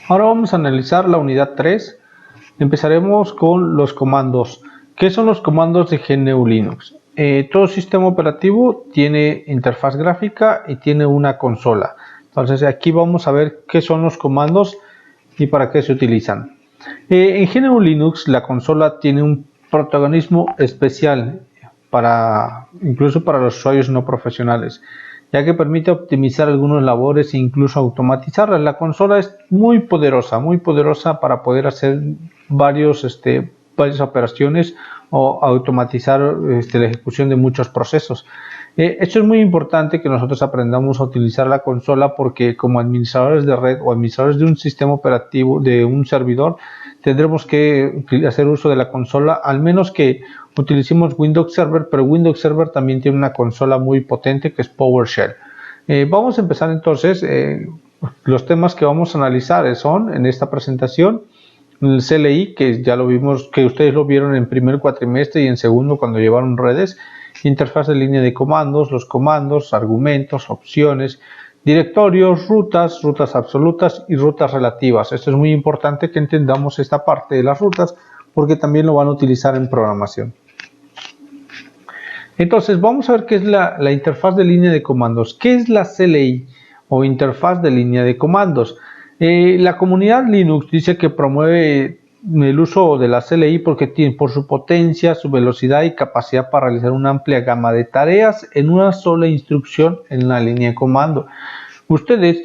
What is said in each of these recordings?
Ahora vamos a analizar la unidad 3. Empezaremos con los comandos. ¿Qué son los comandos de GNU Linux? Todo sistema operativo tiene interfaz gráfica y tiene una consola. Entonces aquí vamos a ver qué son los comandos y para qué se utilizan. En GNU Linux la consola tiene un protagonismo especial incluso para los usuarios no profesionales, ya que permite optimizar algunas labores e incluso automatizarlas. La consola es muy poderosa para poder hacer varias operaciones o automatizar la ejecución de muchos procesos. Esto es muy importante que nosotros aprendamos a utilizar la consola, porque como administradores de red o administradores de un sistema operativo, de un servidor, tendremos que hacer uso de la consola, al menos que utilicemos Windows Server, pero Windows Server también tiene una consola muy potente que es PowerShell. Vamos a empezar entonces. Los temas que vamos a analizar son en esta presentación el CLI, que ya lo vimos, que ustedes lo vieron en primer cuatrimestre y en segundo cuando llevaron redes, interfaz de línea de comandos, los comandos, argumentos, opciones, directorios, rutas absolutas y rutas relativas. Esto es muy importante que entendamos esta parte de las rutas, porque también lo van a utilizar en programación. Entonces vamos a ver qué es la interfaz de línea de comandos. ¿Qué es la CLI o interfaz de línea de comandos? La comunidad Linux dice que promueve el uso de la CLI porque tiene, por su potencia, su velocidad y capacidad para realizar una amplia gama de tareas en una sola instrucción en la línea de comando. Nosotros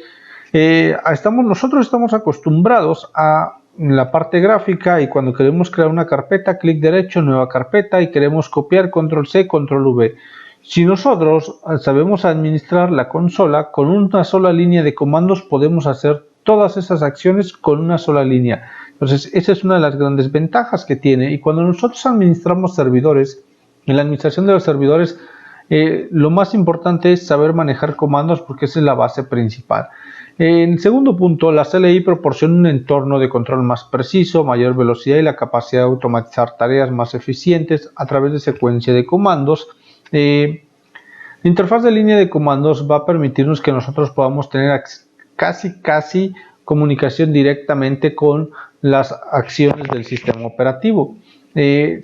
estamos acostumbrados a la parte gráfica, y cuando queremos crear una carpeta, clic derecho, nueva carpeta, y queremos copiar, control C, control V. Si nosotros sabemos administrar la consola, con una sola línea de comandos podemos hacer todas esas acciones con una sola línea. Entonces esa es una de las grandes ventajas que tiene. Y cuando nosotros administramos servidores, en la administración de los servidores, lo más importante es saber manejar comandos, porque esa es la base principal. En el segundo punto, la CLI proporciona un entorno de control más preciso, mayor velocidad y la capacidad de automatizar tareas más eficientes a través de secuencia de comandos. La interfaz de línea de comandos va a permitirnos que nosotros podamos tener casi comunicación directamente con las acciones del sistema operativo.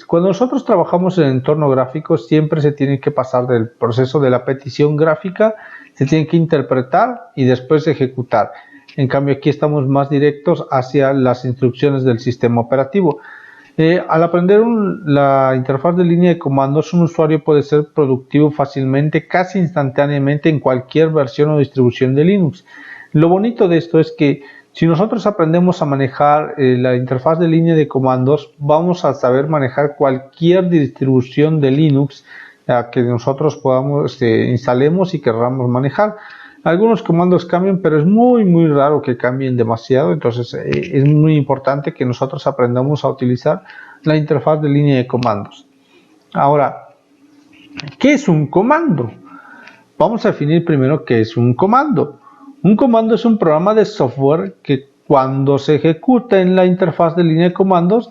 Cuando nosotros trabajamos en entorno gráfico, siempre se tiene que pasar del proceso de la petición gráfica, se tiene que interpretar y después ejecutar. En cambio, aquí estamos más directos hacia las instrucciones del sistema operativo. Al aprender la interfaz de línea de comandos, un usuario puede ser productivo fácilmente, casi instantáneamente, en cualquier versión o distribución de Linux. Lo bonito de esto es que si nosotros aprendemos a manejar la interfaz de línea de comandos, vamos a saber manejar cualquier distribución de Linux que nosotros podamos instalemos y queramos manejar. Algunos comandos cambian, pero es muy raro que cambien demasiado. Entonces es muy importante que nosotros aprendamos a utilizar la interfaz de línea de comandos. Ahora, ¿qué es un comando? Vamos a definir primero qué es un comando. Un comando es un programa de software que, cuando se ejecuta en la interfaz de línea de comandos,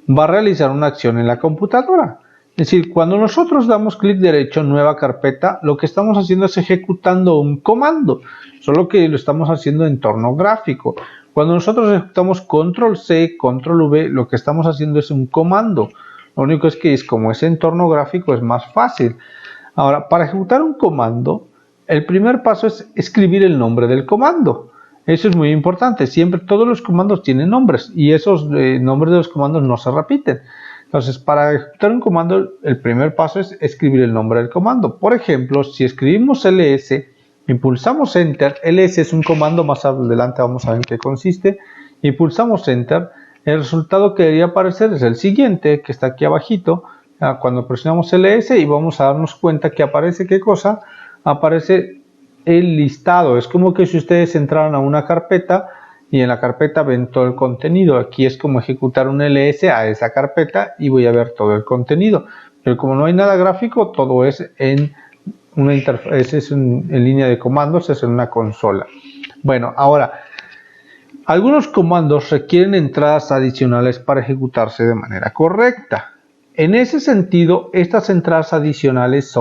va a realizar una acción en la computadora. Es decir, cuando nosotros damos clic derecho, nueva carpeta, lo que estamos haciendo es ejecutando un comando, solo que lo estamos haciendo en entorno gráfico. Cuando nosotros ejecutamos control C, control V, lo que estamos haciendo es un comando. Lo único es que como es entorno gráfico, es más fácil. Ahora, para ejecutar un comando, el primer paso es escribir el nombre del comando. Eso es muy importante. Siempre todos los comandos tienen nombres, y esos nombres de los comandos no se repiten. Entonces, para ejecutar un comando, el primer paso es escribir el nombre del comando. Por ejemplo, si escribimos ls y pulsamos enter, ls es un comando, más adelante vamos a ver en qué consiste, y pulsamos enter, el resultado que debería aparecer es el siguiente, que está aquí abajito. Cuando presionamos ls, y vamos a darnos cuenta que aparece, ¿qué cosa? Aparece el listado. Es como que si ustedes entraran a una carpeta y en la carpeta ven todo el contenido. Aquí es como ejecutar un ls a esa carpeta y voy a ver todo el contenido. Pero como no hay nada gráfico, todo es en una interfaz, es en línea de comandos, es en una consola. Bueno, ahora, algunos comandos requieren entradas adicionales para ejecutarse de manera correcta. En ese sentido, estas entradas adicionales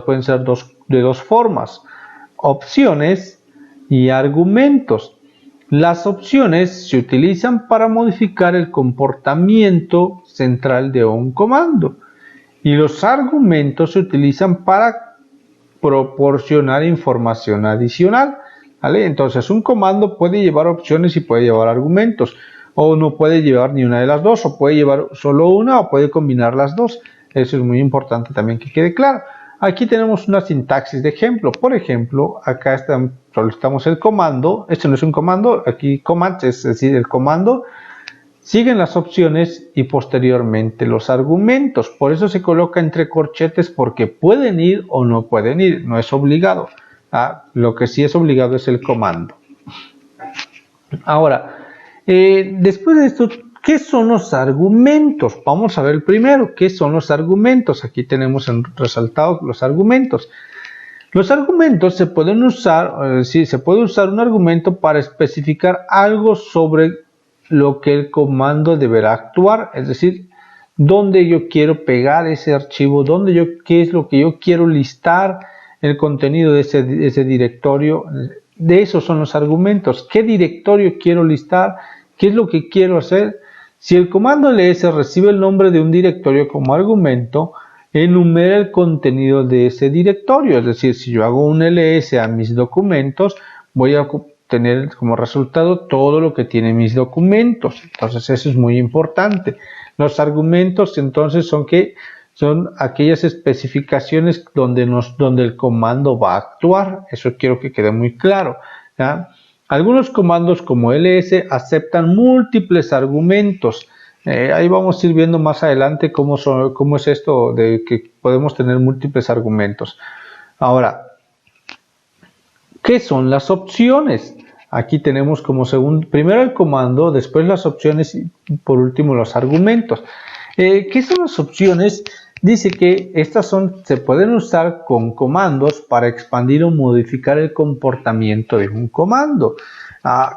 pueden ser de dos formas: opciones y argumentos. Las opciones se utilizan para modificar el comportamiento central de un comando y los argumentos se utilizan para proporcionar información adicional, ¿vale? Entonces un comando puede llevar opciones y puede llevar argumentos, o no puede llevar ni una de las dos, o puede llevar solo una, o puede combinar las dos. Eso es muy importante también que quede claro. Aquí tenemos una sintaxis de ejemplo. Por ejemplo, acá solicitamos el comando. Este no es un comando, aquí command, es decir, el comando. Siguen las opciones y posteriormente los argumentos. Por eso se coloca entre corchetes, porque pueden ir o no pueden ir. No es obligado. Lo que sí es obligado es el comando. Ahora, después de esto, ¿qué son los argumentos? Vamos a ver primero, ¿qué son los argumentos? Aquí tenemos resaltados los argumentos. Los argumentos se pueden usar, se puede usar un argumento para especificar algo sobre lo que el comando deberá actuar, es decir, dónde yo quiero pegar ese archivo, qué es lo que yo quiero listar, el contenido de ese directorio. De esos son los argumentos. ¿Qué directorio quiero listar? ¿Qué es lo que quiero hacer? Si el comando ls recibe el nombre de un directorio como argumento, enumera el contenido de ese directorio. Es decir, si yo hago un ls a mis documentos, voy a tener como resultado todo lo que tiene mis documentos. Entonces eso es muy importante. Los argumentos entonces son aquellas especificaciones donde el comando va a actuar. Eso quiero que quede muy claro, ¿ya? Algunos comandos como ls aceptan múltiples argumentos. Ahí vamos a ir viendo más adelante cómo es esto de que podemos tener múltiples argumentos. Ahora, ¿qué son las opciones? Aquí tenemos como primero el comando, después las opciones y por último los argumentos. ¿Qué son las opciones? Dice que estas se pueden usar con comandos para expandir o modificar el comportamiento de un comando.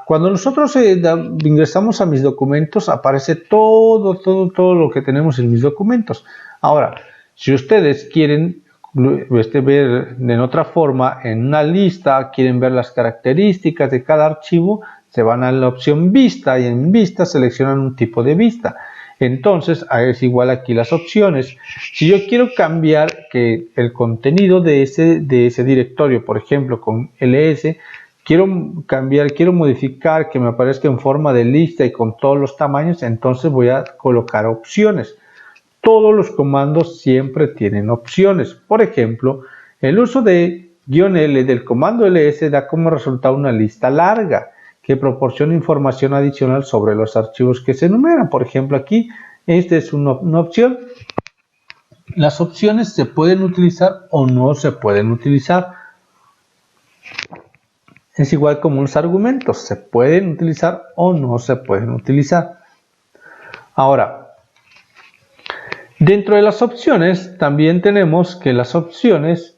Cuando nosotros ingresamos a mis documentos, aparece todo lo que tenemos en mis documentos. Ahora, si ustedes quieren ver en otra forma, en una lista, quieren ver las características de cada archivo, se van a la opción vista y en vista seleccionan un tipo de vista. Entonces es igual aquí las opciones. Si yo quiero cambiar que el contenido de ese directorio, por ejemplo con ls, quiero modificar que me aparezca en forma de lista y con todos los tamaños, entonces voy a colocar opciones. Todos los comandos siempre tienen opciones. Por ejemplo, el uso de "-l" del comando ls da como resultado una lista larga que proporciona información adicional sobre los archivos que se enumeran. Por ejemplo, aquí esta es una opción. Las opciones se pueden utilizar o no se pueden utilizar. Es igual como los argumentos, se pueden utilizar o no se pueden utilizar. Ahora, dentro de las opciones también tenemos que las opciones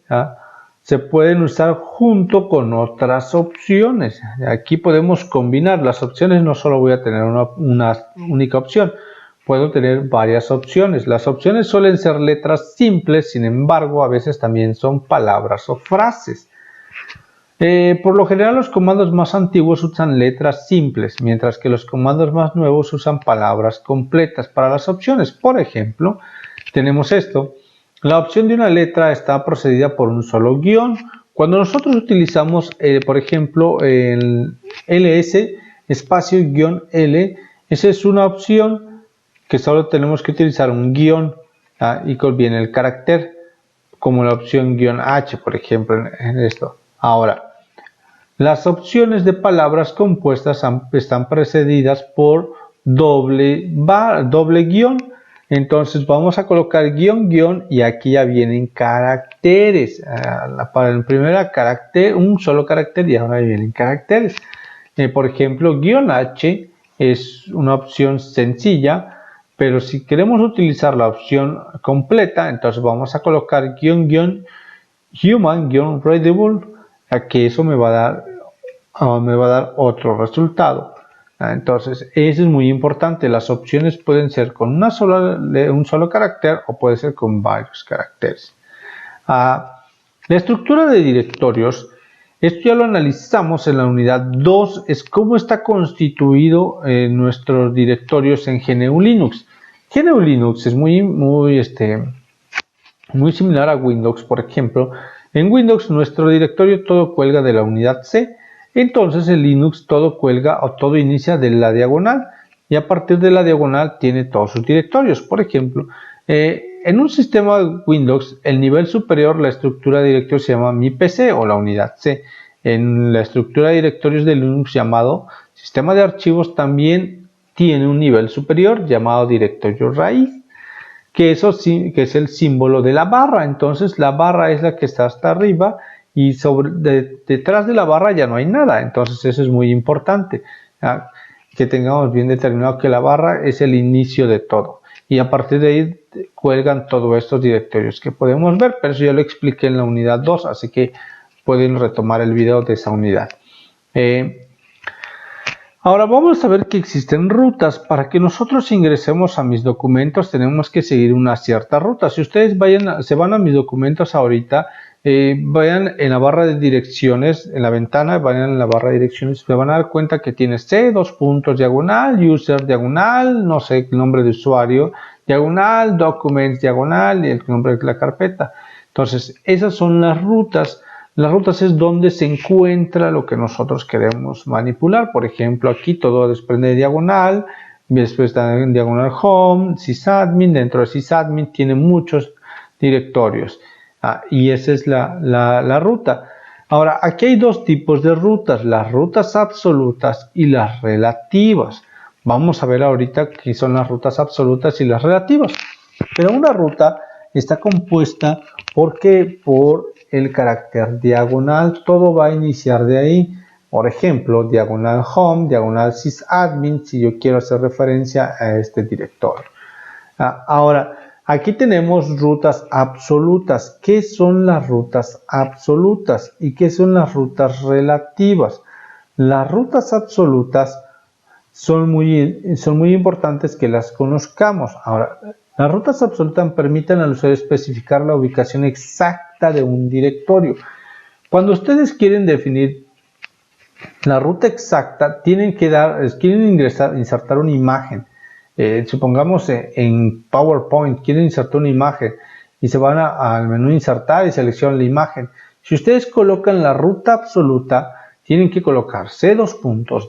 se pueden usar junto con otras opciones. Aquí podemos combinar las opciones, no solo voy a tener una única opción, puedo tener varias opciones. Las opciones suelen ser letras simples, sin embargo a veces también son palabras o frases. Por lo general los comandos más antiguos usan letras simples, mientras que los comandos más nuevos usan palabras completas para las opciones. Por ejemplo, tenemos esto. La opción de una letra está precedida por un solo guión. Cuando nosotros utilizamos, por ejemplo, el ls espacio guión L, esa es una opción que solo tenemos que utilizar un guión y conviene el carácter, como la opción guión H, por ejemplo, en esto. Ahora, las opciones de palabras compuestas están precedidas por doble guión. Entonces vamos a colocar guión, guión y aquí ya vienen caracteres. Para el primer carácter, un solo carácter y ahora vienen caracteres. Por ejemplo, guión H es una opción sencilla, pero si queremos utilizar la opción completa, entonces vamos a colocar guión, guión, human, guión, readable, que eso me va a dar otro resultado. Entonces, eso es muy importante. Las opciones pueden ser con un solo carácter o puede ser con varios caracteres. La estructura de directorios Esto ya lo analizamos en la unidad 2, es cómo está constituido nuestros directorios en GNU Linux. GNU Linux es muy similar a Windows, por ejemplo. En Windows nuestro directorio todo cuelga de la unidad C, entonces en Linux todo cuelga o todo inicia de la diagonal y a partir de la diagonal tiene todos sus directorios. Por ejemplo, en un sistema Windows, el nivel superior, la estructura de directorios se llama mi PC o la unidad C. En la estructura de directorios de Linux llamado sistema de archivos también tiene un nivel superior llamado directorio raíz, que es el símbolo de la barra. Entonces la barra es la que está hasta arriba y detrás de la barra ya no hay nada. Entonces eso es muy importante, que tengamos bien determinado que la barra es el inicio de todo y a partir de ahí cuelgan todos estos directorios que podemos ver, pero eso ya lo expliqué en la unidad 2, así que pueden retomar el video de esa unidad. Ahora vamos a ver que existen rutas. Para que nosotros ingresemos a mis documentos tenemos que seguir una cierta ruta. Si ustedes se van a mis documentos ahorita, vayan en la barra de direcciones, en la ventana, vayan en la barra de direcciones, se van a dar cuenta que tiene C, diagonal, user, diagonal, no sé, el nombre de usuario, diagonal, documents, diagonal, y el nombre de la carpeta. Entonces, esas son las rutas. Las rutas es donde se encuentra lo que nosotros queremos manipular. Por ejemplo, aquí todo desprende de diagonal, después está en diagonal home, sysadmin, dentro de sysadmin tiene muchos directorios. Y esa es la ruta. Ahora, aquí hay dos tipos de rutas, las rutas absolutas y las relativas. Vamos a ver ahorita qué son las rutas absolutas y las relativas. Pero una ruta está compuesta por el carácter diagonal, todo va a iniciar de ahí. Por ejemplo, diagonal home, diagonal sysadmin, si yo quiero hacer referencia a este directorio. Ahora, aquí tenemos rutas absolutas. ¿Qué son las rutas absolutas? ¿Y qué son las rutas relativas? Las rutas absolutas son muy importantes que las conozcamos. Ahora, las rutas absolutas permiten al usuario especificar la ubicación exacta de un directorio. Cuando ustedes quieren definir la ruta exacta, quieren insertar una imagen. Supongamos en PowerPoint quieren insertar una imagen y se van al menú insertar y seleccionan la imagen. Si ustedes colocan la ruta absoluta, tienen que colocar C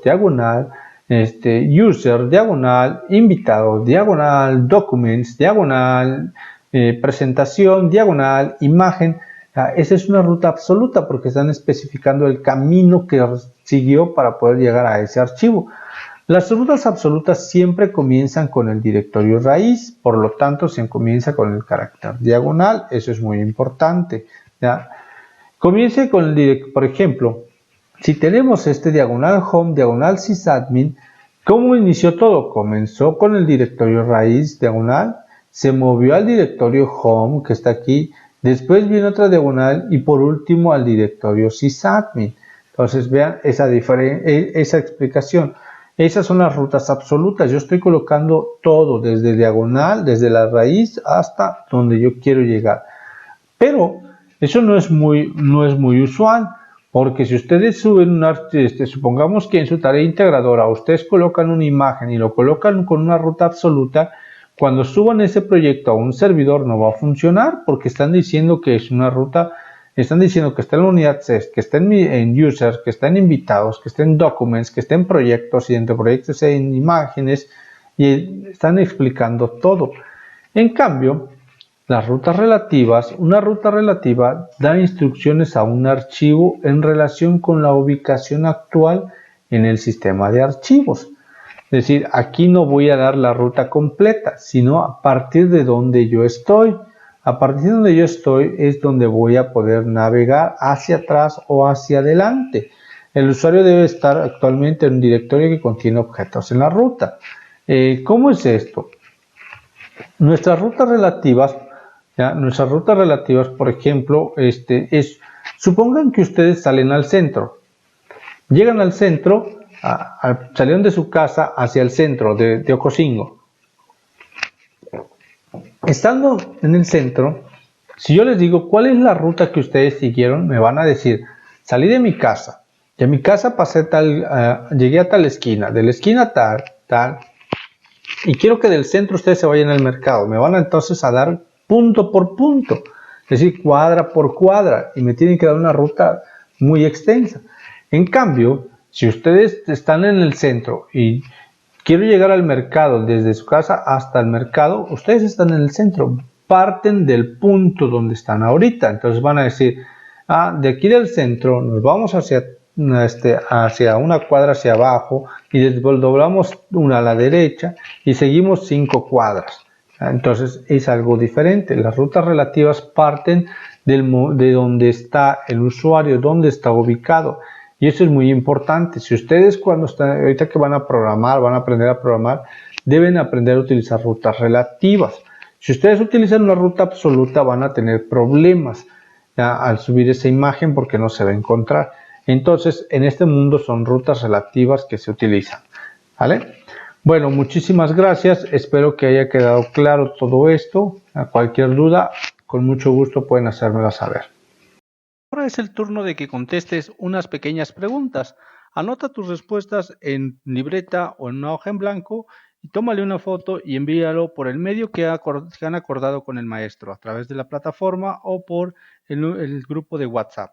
diagonal, user, diagonal, invitado, diagonal, documents, diagonal, presentación, diagonal, imagen. Esa es una ruta absoluta porque están especificando el camino que siguió para poder llegar a ese archivo. Las rutas absolutas siempre comienzan con el directorio raíz, por lo tanto se comienza con el carácter diagonal, eso es muy importante. Comience con por ejemplo, si tenemos este diagonal home, diagonal sysadmin, ¿cómo inició todo? Comenzó con el directorio raíz, diagonal, se movió al directorio home, que está aquí, después viene otra diagonal y por último al directorio sysadmin. Entonces vean esa explicación. Esas son las rutas absolutas. Yo estoy colocando todo desde diagonal, desde la raíz hasta donde yo quiero llegar. Pero eso no es muy usual. Porque si ustedes suben un archivo, supongamos que en su tarea integradora ustedes colocan una imagen y lo colocan con una ruta absoluta, cuando suban ese proyecto a un servidor no va a funcionar porque están diciendo que es una ruta, están diciendo que está en la unidad C, que está en users, que está en invitados, que está en documents, que está en proyectos y entre proyectos en imágenes y están explicando todo. En cambio, las rutas relativas, una ruta relativa da instrucciones a un archivo en relación con la ubicación actual en el sistema de archivos. Es decir, aquí no voy a dar la ruta completa, sino a partir de donde yo estoy. A partir de donde yo estoy es donde voy a poder navegar hacia atrás o hacia adelante. El usuario debe estar actualmente en un directorio que contiene objetos en la ruta. ¿Cómo es esto? Nuestras rutas relativas, por ejemplo, supongan que ustedes salen al centro. Llegan al centro, salieron de su casa hacia el centro de Ocosingo. Estando en el centro, si yo les digo cuál es la ruta que ustedes siguieron, me van a decir, salí de mi casa, de mi casa pasé llegué a tal esquina, de la esquina tal, y quiero que del centro ustedes se vayan al mercado. Me van entonces a dar punto por punto, es decir, cuadra por cuadra, y me tienen que dar una ruta muy extensa. En cambio, si ustedes están en el centro y quiero llegar al mercado desde su casa hasta el mercado, ustedes están en el centro, parten del punto donde están ahorita. Entonces van a decir, de aquí del centro nos vamos hacia una cuadra hacia abajo y después doblamos una a la derecha y seguimos 5 cuadras. Entonces es algo diferente. Las rutas relativas parten de donde está el usuario, donde está ubicado. Y eso es muy importante. Si ustedes cuando están, ahorita que van a programar, van a aprender a programar, deben aprender a utilizar rutas relativas. Si ustedes utilizan una ruta absoluta, van a tener problemas al subir esa imagen porque no se va a encontrar. Entonces, en este mundo son rutas relativas que se utilizan. ¿Vale? Bueno, muchísimas gracias. Espero que haya quedado claro todo esto. A cualquier duda, con mucho gusto pueden hacérmela saber. Ahora es el turno de que contestes unas pequeñas preguntas. Anota tus respuestas en libreta o en una hoja en blanco y tómale una foto y envíalo por el medio que han acordado con el maestro, a través de la plataforma o por el grupo de WhatsApp.